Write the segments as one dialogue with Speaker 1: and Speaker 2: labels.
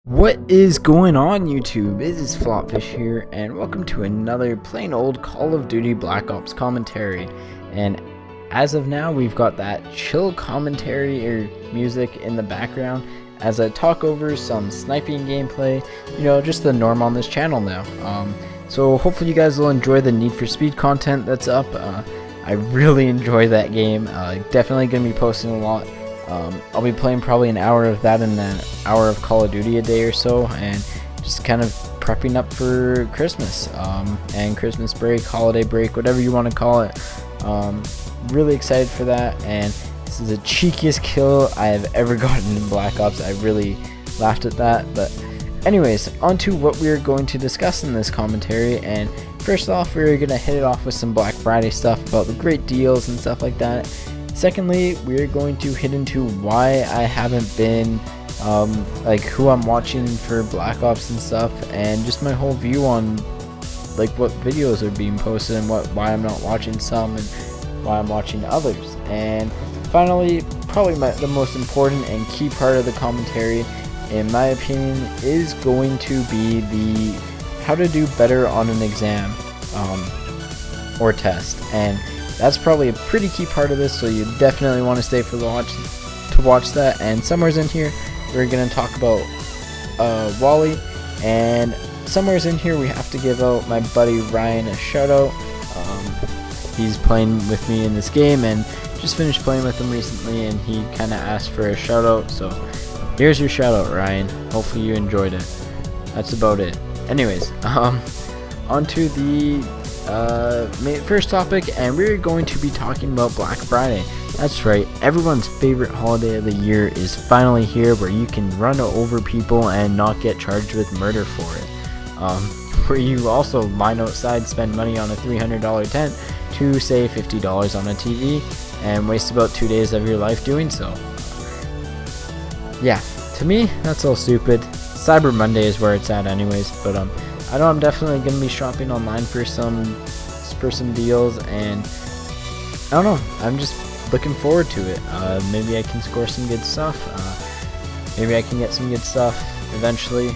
Speaker 1: What is going on, YouTube? It is FlopFish here, and welcome to another plain old Call of Duty Black Ops commentary. And as of now, we've got that chill commentary or music in the background as I talk over some sniping gameplay, just the norm on this channel now. So hopefully you guys will enjoy the Need for Speed content that's up. I really enjoy that game. Definitely going to be posting a lot. I'll be playing probably an hour of that and an hour of Call of Duty a day or so, and just kind of prepping up for Christmas and Christmas break, holiday break, whatever you want to call it. Really excited for that, and this is the cheekiest kill I have ever gotten in Black Ops. I really laughed at that. But anyways, on to what we're going to discuss in this commentary. And first off, we're going to hit it off with some Black Friday stuff about the great deals and stuff like that. Secondly, we're going to hit into why I haven't been, like who I'm watching for Black Ops and stuff, and just my whole view on like what videos are being posted and why I'm not watching some and why I'm watching others. And finally, probably the most important and key part of the commentary, in my opinion, is going to be the how to do better on an exam or test. And that's probably a pretty key part of this, so you definitely want to stay for the watch that. And somewhere's in here we're going to talk about Wally, and somewhere's in here we have to give out my buddy Ryan a shout out. He's playing with me in this game and just finished playing with him recently, and he kind of asked for a shout out, so here's your shout out, Ryan. Hopefully you enjoyed it. That's about it. Anyways, on to the first topic, and we're going to be talking about Black Friday. That's right, everyone's favorite holiday of the year is finally here, where you can run over people and not get charged with murder for it. Where you also line outside, spend money on a $300 tent to save $50 on a TV, and waste about 2 days of your life doing so. Yeah, to me, that's all stupid. Cyber Monday is where it's at anyways, but I know I'm definitely going to be shopping online for some deals, and I don't know, I'm just looking forward to it. Maybe I can score some good stuff. Maybe I can get some good stuff eventually.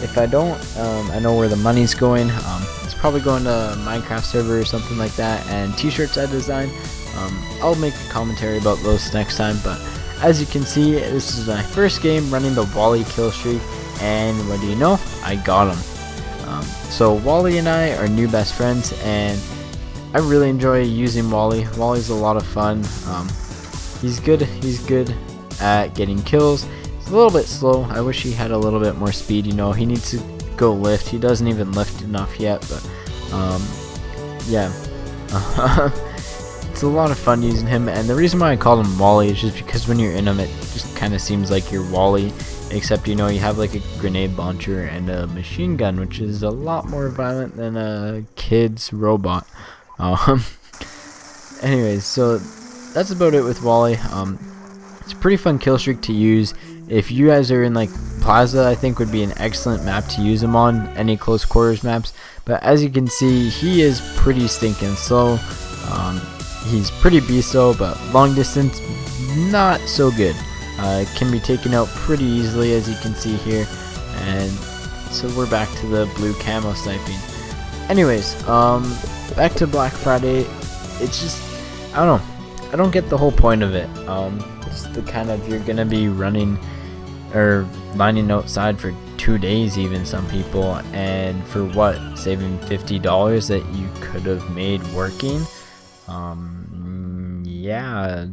Speaker 1: If I don't, I know where the money's going. It's probably going to Minecraft server or something like that, and t-shirts I design. I'll make a commentary about those next time, but as you can see, this is my first game running the Wally kill streak, and what do you know? I got him. So Wally and I are new best friends, and I really enjoy using Wally. Wally's a lot of fun. He's good at getting kills. He's a little bit slow. I wish he had a little bit more speed. He needs to go lift. He doesn't even lift enough yet, but yeah. It's a lot of fun using him, and the reason why I call him Wally is just because when you're in him, it just kind of seems like you're Wally, except you have like a grenade launcher and a machine gun, which is a lot more violent than a kid's robot. Anyways, so that's about it with Wally. It's a pretty fun kill streak to use. If you guys are in like Plaza, I think would be an excellent map to use him on, any close quarters maps. But as you can see, he is pretty stinking slow. He's pretty beasto, but long distance, not so good. Can be taken out pretty easily, as you can see here. And so we're back to the blue camo sniping. Anyways, back to Black Friday. It's just, I don't know, I don't get the whole point of it. Just the kind of, you're gonna be running or lining outside for 2 days, even some people, and for what, saving $50 that you could have made working. Yeah,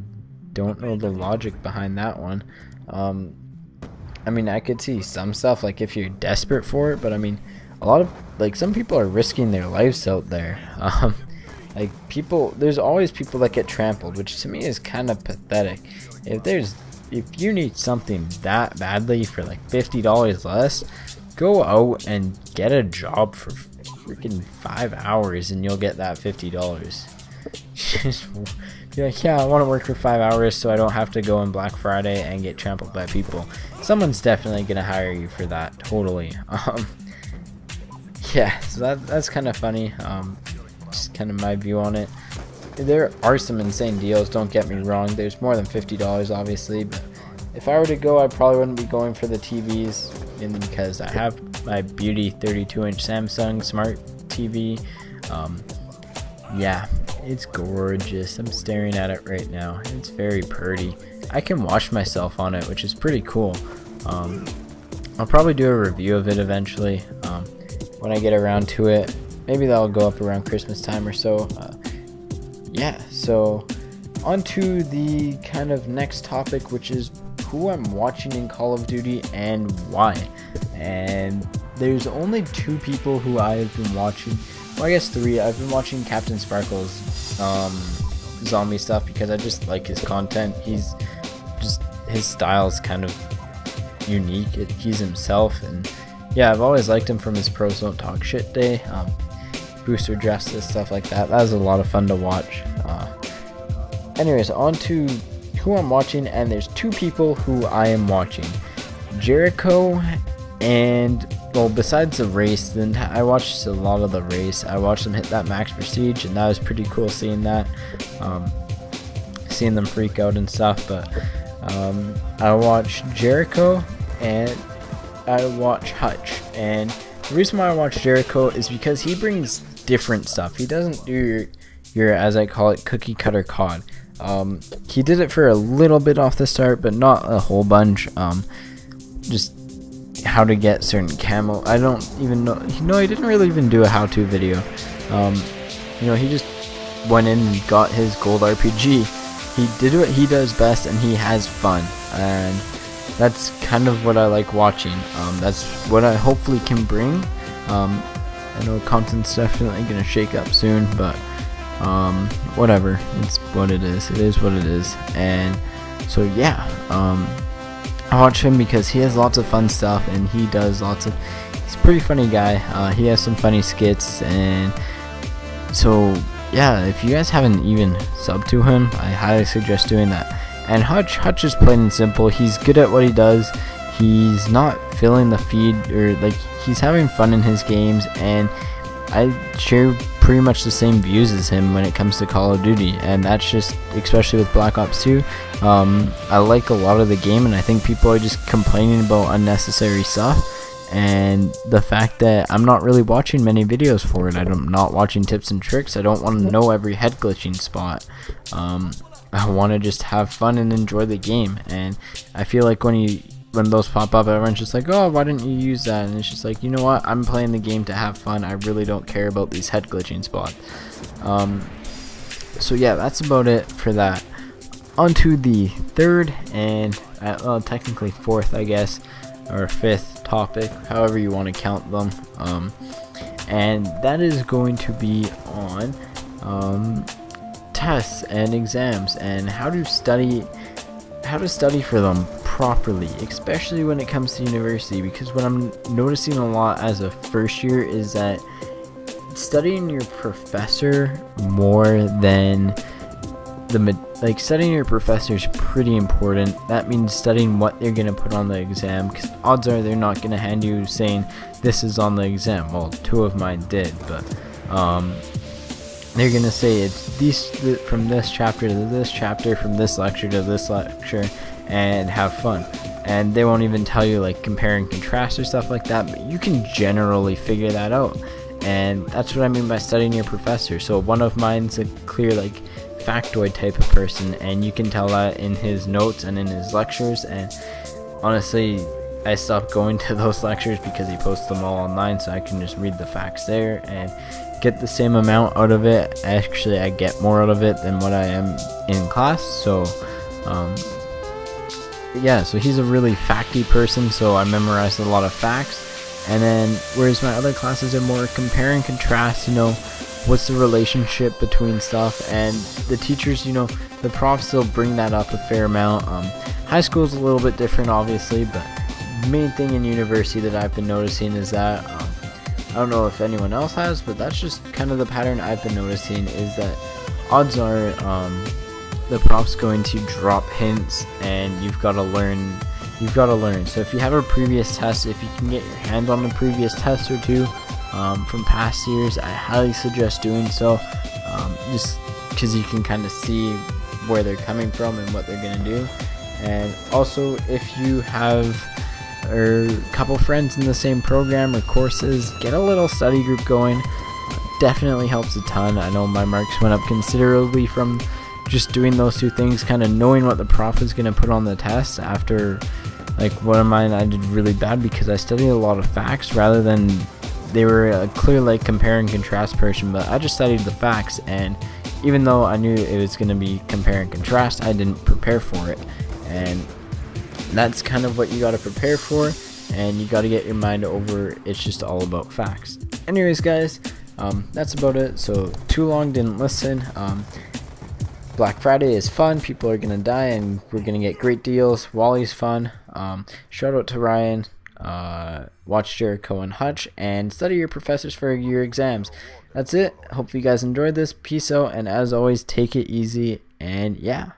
Speaker 1: don't know the logic behind that one. I mean, I could see some stuff, like if you're desperate for it, but I mean, a lot of, like, some people are risking their lives out there. Like, there's always people that get trampled, which to me is kind of pathetic. If you need something that badly for like $50 less, go out and get a job for freaking 5 hours and you'll get that $50. Be like, yeah, I want to work for 5 hours so I don't have to go on Black Friday and get trampled by people. Someone's definitely gonna hire you for that, totally. Yeah, so that's kind of funny. Just kind of my view on it. There are some insane deals, don't get me wrong. There's more than $50 obviously, but If I were to go, I probably wouldn't be going for the TVs, mainly because I have my beauty 32-inch Samsung smart TV. Yeah, it's gorgeous. I'm staring at it right now. It's very pretty. I can watch myself on it, which is pretty cool. I'll probably do a review of it eventually when I get around to it. Maybe that'll go up around Christmas time or so. Yeah, so on to the kind of next topic, which is who I'm watching in Call of Duty and why. And there's only 2 people who I've been watching. Well, I guess 3. I've been watching Captain Sparkle's zombie stuff because I just like his content. His style's kind of unique. He's himself, and yeah, I've always liked him from his Pros Don't Talk Shit day, Booster Justice, stuff like that. That was a lot of fun to watch. Anyways, on to who I'm watching, and there's 2 people who I am watching. Jericho and, well, besides the race, then I watched a lot of the race. I watched them hit that max prestige, and that was pretty cool seeing that. Seeing them freak out and stuff, but I watched Jericho and I watch Hutch, and the reason why I watch Jericho is because he brings different stuff. He doesn't do your as I call it, cookie cutter COD. He did it for a little bit off the start, but not a whole bunch. Just how to get certain camo. I don't even know. No, he didn't really even do a how-to video. He just went in and got his gold RPG. He did what he does best, and he has fun, and that's kind of what I like watching. That's what I hopefully can bring. I know content's definitely gonna shake up soon, but whatever, it's what it is. It is what it is. And so yeah, I watch him because he has lots of fun stuff, and he does lots of, he's a pretty funny guy. He has some funny skits, and so yeah, if you guys haven't even subbed to him, I highly suggest doing that. And Hutch is plain and simple. He's good at what he does. He's not filling the feed, or like, he's having fun in his games, and I share pretty much the same views as him when it comes to Call of Duty, and that's just, especially with Black Ops 2, I like a lot of the game, and I think people are just complaining about unnecessary stuff, and the fact that I'm not really watching many videos for it. I'm not watching tips and tricks. I don't want to know every head glitching spot. I want to just have fun and enjoy the game, and I feel like when those pop up, everyone's just like, oh, why didn't you use that? And it's just like, you know what, I'm playing the game to have fun. I really don't care about these head glitching spots. So yeah, that's about it for that. On to the third and well, technically fourth, I guess, or fifth topic, however you want to count them, and that is going to be on tests and exams, and how to study for them properly, especially when it comes to university. Because what I'm noticing a lot as a first year is that studying your professor more than studying your professor is pretty important. That means studying what they're going to put on the exam, because odds are they're not going to hand you saying this is on the exam. Well, 2 of mine did, but they're going to say it's from this chapter to this chapter, from this lecture to this lecture, and have fun. And they won't even tell you like compare and contrast or stuff like that, but you can generally figure that out. And that's what I mean by studying your professor. So one of mine's a clear like factoid type of person, and you can tell that in his notes and in his lectures. And honestly, I stopped going to those lectures because he posts them all online, so I can just read the facts there and get the same amount out of it. Actually, I get more out of it than what I am in class. So yeah, so he's a really facty person, so I memorized a lot of facts. And then whereas my other classes are more compare and contrast, what's the relationship between stuff, and the teachers, the profs, they'll bring that up a fair amount. High school is a little bit different, obviously, but the main thing in university that I've been noticing is that, I don't know if anyone else has, but that's just kind of the pattern I've been noticing, is that odds are the prof's going to drop hints, and you've got to learn. So if you have a previous test, if you can get your hand on a previous test or two from past years, I highly suggest doing so, just because you can kind of see where they're coming from and what they're going to do. And also, if you have a couple friends in the same program or courses, get a little study group going. Definitely helps a ton. I know my marks went up considerably from just doing those two things, kind of knowing what the prof is going to put on the test. After like one of mine, I did really bad because I studied a lot of facts rather than they were a clear like compare and contrast person, but I just studied the facts, and even though I knew it was going to be compare and contrast, I didn't prepare for it. And that's kind of what you got to prepare for, and you got to get your mind over it's just all about facts. Anyways guys, that's about it. So too long didn't listen. Black Friday is fun, people are gonna die and we're gonna get great deals. Wally's fun. Shout out to Ryan. Watch Jericho and Hutch, and study your professors for your exams. That's it. Hopefully you guys enjoyed this. Peace out, and as always, take it easy, and yeah.